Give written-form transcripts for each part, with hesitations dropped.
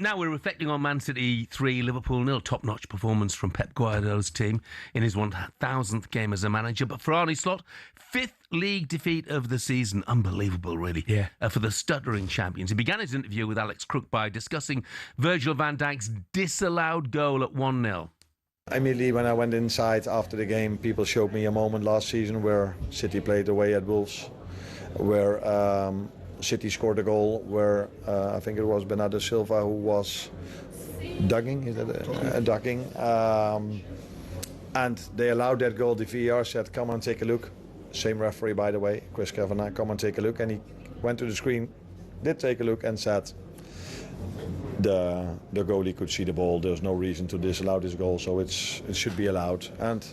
Now we're reflecting on Man City 3, Liverpool 0. Top-notch performance from Pep Guardiola's team in his 1,000th game as a manager. But for Arne Slot, 5th league defeat of the season. Unbelievable, really. Yeah. For the stuttering champions. He began his interview with Alex Crook by discussing Virgil van Dijk's disallowed goal at 1-0. Immediately when I went inside after the game, people showed me a moment last season where City played away at Wolves, where City scored a goal, where I think it was Bernardo Silva who was ducking, and they allowed that goal. The VAR said, come on, take a look. Same referee, by the way, Chris Kavanagh, come on, take a look. And he went to the screen, did take a look and said, the goalie could see the ball. There's no reason to disallow this goal, so it should be allowed. And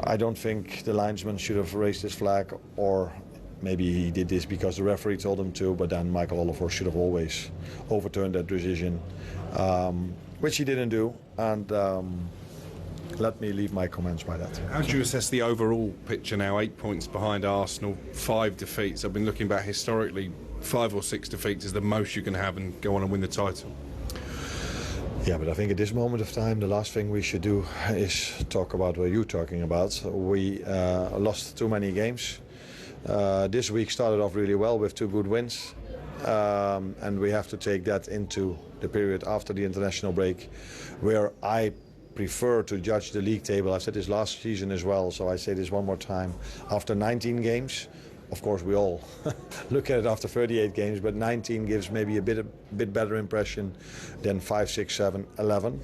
I don't think the linesman should have raised his flag, or maybe he did this because the referee told him to, but then Michael Oliver should have always overturned that decision, which he didn't do. And let me leave my comments by that. How do you assess the overall picture now? 8 points behind Arsenal, 5 defeats. I've been looking back historically, 5 or 6 defeats is the most you can have and go on and win the title. Yeah, but I think at this moment of time, the last thing we should do is talk about what you're talking about. We lost too many games. This week started off really well with 2 good wins. And we have to take that into the period after the international break, where I prefer to judge the league table. I said this last season as well, so I say this one more time. After 19 games, of course we all look at it after 38 games, but 19 gives maybe a bit better impression than 5, 6, 7, 11.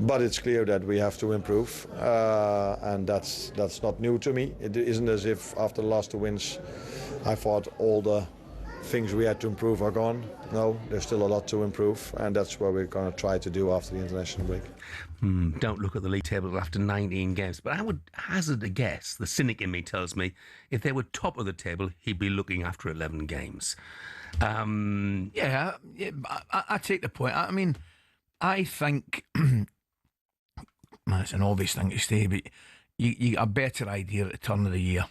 But it's clear that we have to improve, and that's not new to me. It isn't as if after the last 2 wins I thought all the things we had to improve are gone. No, there's still a lot to improve, and that's what we're going to try to do after the international break. Don't look at the league table after 19 games, but I would hazard a guess, the cynic in me tells me, if they were top of the table, he'd be looking after 11 games. I take the point. I mean, I think it's an obvious thing to say, but you get a better idea at the turn of the year.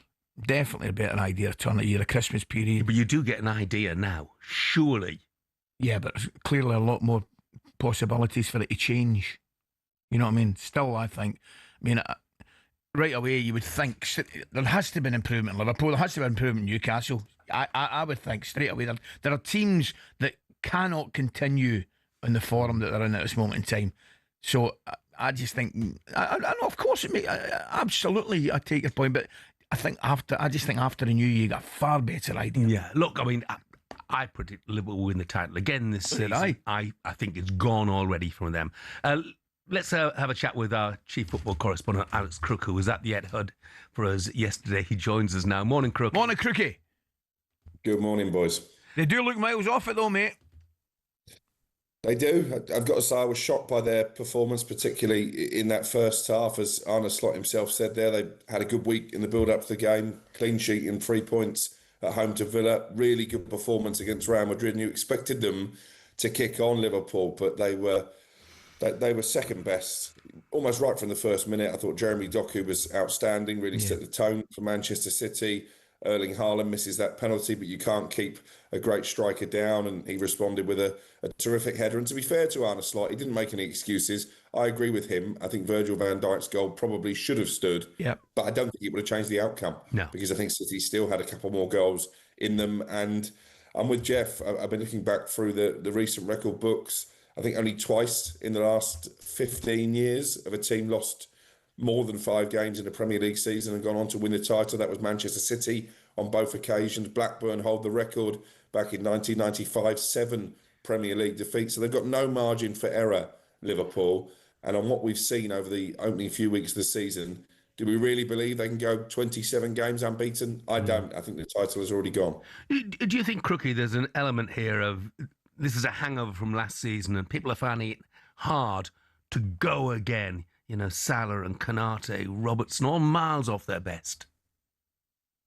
Definitely a better idea at the turn of the year, a Christmas period. But you do get an idea now, surely. Yeah, but there's clearly a lot more possibilities for it to change. You know what I mean? Still, I think, right away you would think there has to be an improvement in Liverpool, there has to be an improvement in Newcastle. I would think straight away there are teams that cannot continue in the form that they're in at this moment in time. So I just think, I know, of course, absolutely, I take your point, but I just think after the new year, you got a far better idea. Yeah, look, I predict Liverpool will win the title again this season. I think it's gone already from them. Let's have a chat with our chief football correspondent, Alex Crook, who was at the Etihad for us yesterday. He joins us now. Morning, Crook. Morning, Crookie. Good morning, boys. They do look miles off it, though, mate. They do. I've got to say I was shocked by their performance, particularly in that first half. As Arne Slot himself said there, they had a good week in the build-up to the game, clean sheet and 3 points at home to Villa. Really good performance against Real Madrid, and you expected them to kick on Liverpool, but they were second best, almost right from the first minute. I thought Jeremy Doku was outstanding, really set the tone for Manchester City. Erling Haaland misses that penalty, but you can't keep a great striker down, and he responded with a terrific header. And to be fair to Arne Slot, he didn't make any excuses. I agree with him. I think Virgil van Dijk's goal probably should have stood, but I don't think it would have changed the outcome. No. Because I think City still had a couple more goals in them. And I'm with Jeff. I've been looking back through the recent record books. I think only twice in the last 15 years have a team lost more than 5 games in the Premier League season and gone on to win the title. That was Manchester City on both occasions. Blackburn hold the record back in 1995, 7 Premier League defeats. So they've got no margin for error, Liverpool. And on what we've seen over the opening few weeks of the season, do we really believe they can go 27 games unbeaten? I don't. I think the title has already gone. Do you think, Crookie, there's an element here of this is a hangover from last season and people are finding it hard to go again? You know, Salah and Konate, Robertson, all miles off their best.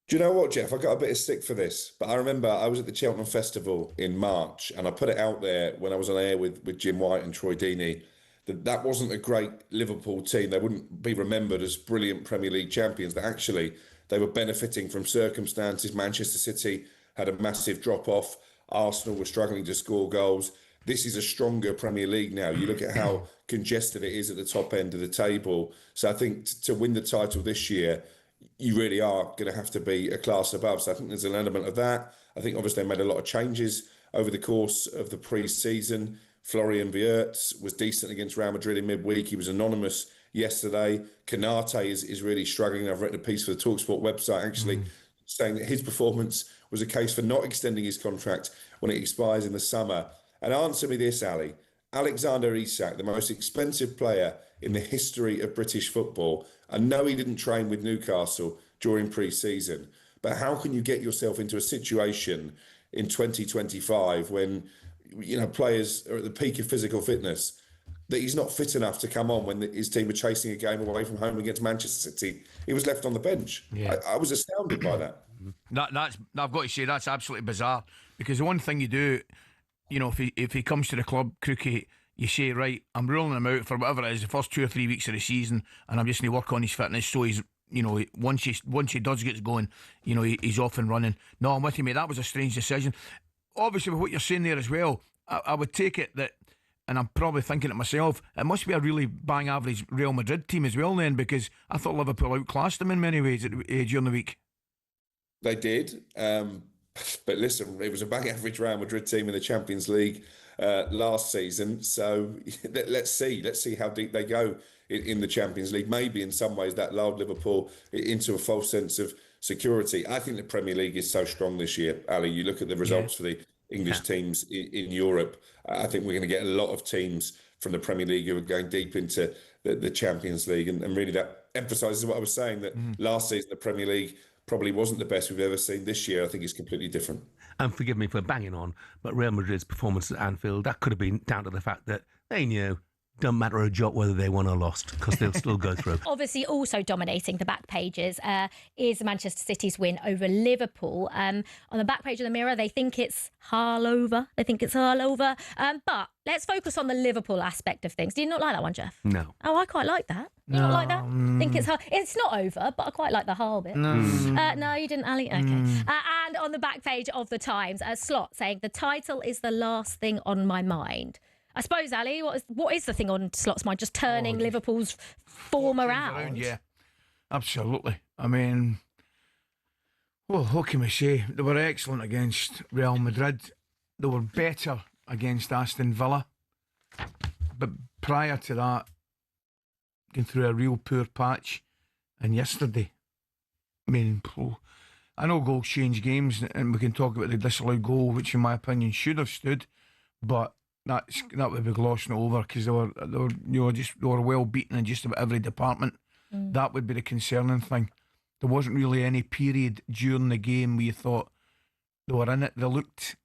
Do you know what, Jeff? I got a bit of stick for this, but I remember I was at the Cheltenham Festival in March and I put it out there when I was on air with Jim White and Troy Deeney that wasn't a great Liverpool team. They wouldn't be remembered as brilliant Premier League champions, that actually they were benefiting from circumstances. Manchester City had a massive drop-off. Arsenal were struggling to score goals. this is a stronger Premier League now. You look at how congested it is at the top end of the table. So I think to win the title this year, you really are going to have to be a class above. So I think there's an element of that. I think obviously they made a lot of changes over the course of the pre-season. Florian Wirtz was decent against Real Madrid in midweek. He was anonymous yesterday. Konate is really struggling. I've written a piece for the talkSPORT website actually saying that his performance was a case for not extending his contract when it expires in the summer. And answer me this, Ali. Alexander Isak, the most expensive player in the history of British football. I know he didn't train with Newcastle during pre-season, but how can you get yourself into a situation in 2025 when, you know, players are at the peak of physical fitness, that he's not fit enough to come on when his team were chasing a game away from home against Manchester City? He was left on the bench. Yeah. I was astounded by that. That's I've got to say that's absolutely bizarre, because the one thing you do, you know, if he comes to the club, Crookie, you say, right, I'm ruling him out for whatever it is, the first 2 or 3 weeks of the season, and I'm just going to work on his fitness so he's, you know, once he does get going, you know, he's off and running. No, I'm with you, mate. That was a strange decision. Obviously, with what you're saying there as well, I would take it that, and I'm probably thinking it myself, it must be a really bang average Real Madrid team as well then, because I thought Liverpool outclassed them in many ways during the week. They did. But listen, it was a bang average Real Madrid team in the Champions League last season. So let's see how deep they go in the Champions League. Maybe in some ways that lulled Liverpool into a false sense of security. I think the Premier League is so strong this year, Ali. You look at the results for the English teams in Europe. I think we're going to get a lot of teams from the Premier League who are going deep into the Champions League. And really that emphasises what I was saying, that last season the Premier League probably wasn't the best we've ever seen. This year I think it's completely different. And forgive me for banging on, but Real Madrid's performance at Anfield, that could have been down to the fact that they knew don't matter a jot whether they won or lost, because they'll still go through. Obviously, also dominating the back pages is Manchester City's win over Liverpool. On the back page of the Mirror, they think it's all over. But let's focus on the Liverpool aspect of things. Do you not like that one, Jeff? No. Oh, I quite like that. You not like that? Think it's it's not over, but I quite like the whole bit. No, you didn't, Ali. Okay. And on the back page of the Times, a Slot saying the title is the last thing on my mind. I suppose, Ali, what is the thing on Slot's mind? Just turning Liverpool's form around? Yeah, absolutely. I mean, well, what can we say? They were excellent against Real Madrid. They were better against Aston Villa. But prior to that, going through a real poor patch. And yesterday, I mean, I know goals change games, and we can talk about the disallowed goal, which in my opinion should have stood, but that would be glossing over, because they were well beaten in just about every department. That would be the concerning thing. There wasn't really any period during the game where you thought they were in it. They looked,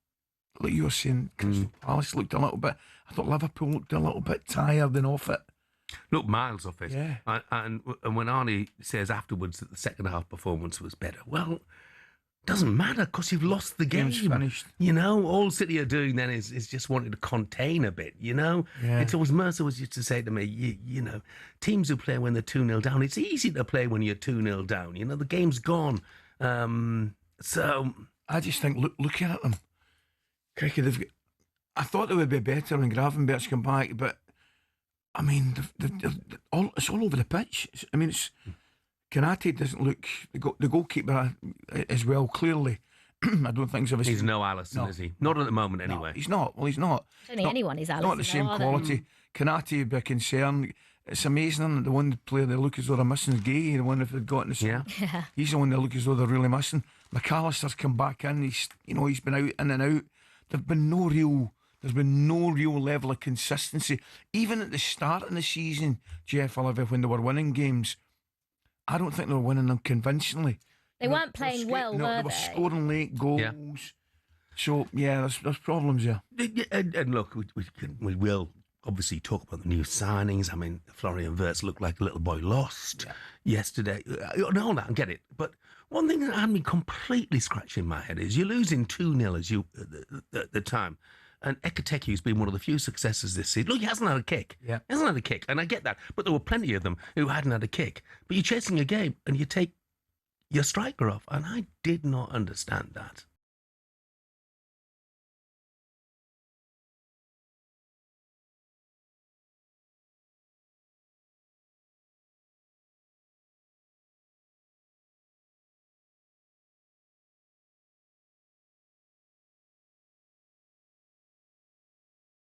like you were saying, Crystal Palace looked a little bit. I thought Liverpool looked a little bit tired and off it. Look, miles off it. Yeah. And when Arnie says afterwards that the second half performance was better, well, doesn't matter, because you've lost the game. Game's finished. You know, all City are doing then is just wanting to contain a bit, you know? Yeah. It's always Mercer was used to say to me, you know, teams who play when they're 2-0 down, it's easy to play when you're 2-0 down. You know, the game's gone. So I just think, looking at them, I thought they would be better when Gravenberch's come back, but I mean, it's all over the pitch. I mean, Konate doesn't look, the goalkeeper as well, clearly. I don't think so. He's no Alisson, is he? Not at the moment, anyway. No, he's not. Well, he's not. I don't think anyone is Alisson. Not the same quality. Konate would be a concern. It's amazing. The one player they look as though they're missing is Gay, the one that they've got in the Yeah. He's the one they look as though they're really missing. McAllister's come back in. He's been out in and out. There's been no real level of consistency. Even at the start of the season, Jeff Oliver, when they were winning games, I don't think they were winning them convincingly. They weren't playing well, were they? They were scoring late goals. Yeah. So, yeah, there's problems there. And look, we will obviously talk about the new signings. I mean, Florian Wirtz looked like a little boy lost yesterday. No, I get it. But one thing that had me completely scratching my head is you're losing 2-0 as you at the time. And Ekateki's been one of the few successes this season. Look, he hasn't had a kick. Yeah. He hasn't had a kick, and I get that. But there were plenty of them who hadn't had a kick. But you're chasing a game, and you take your striker off. And I did not understand that.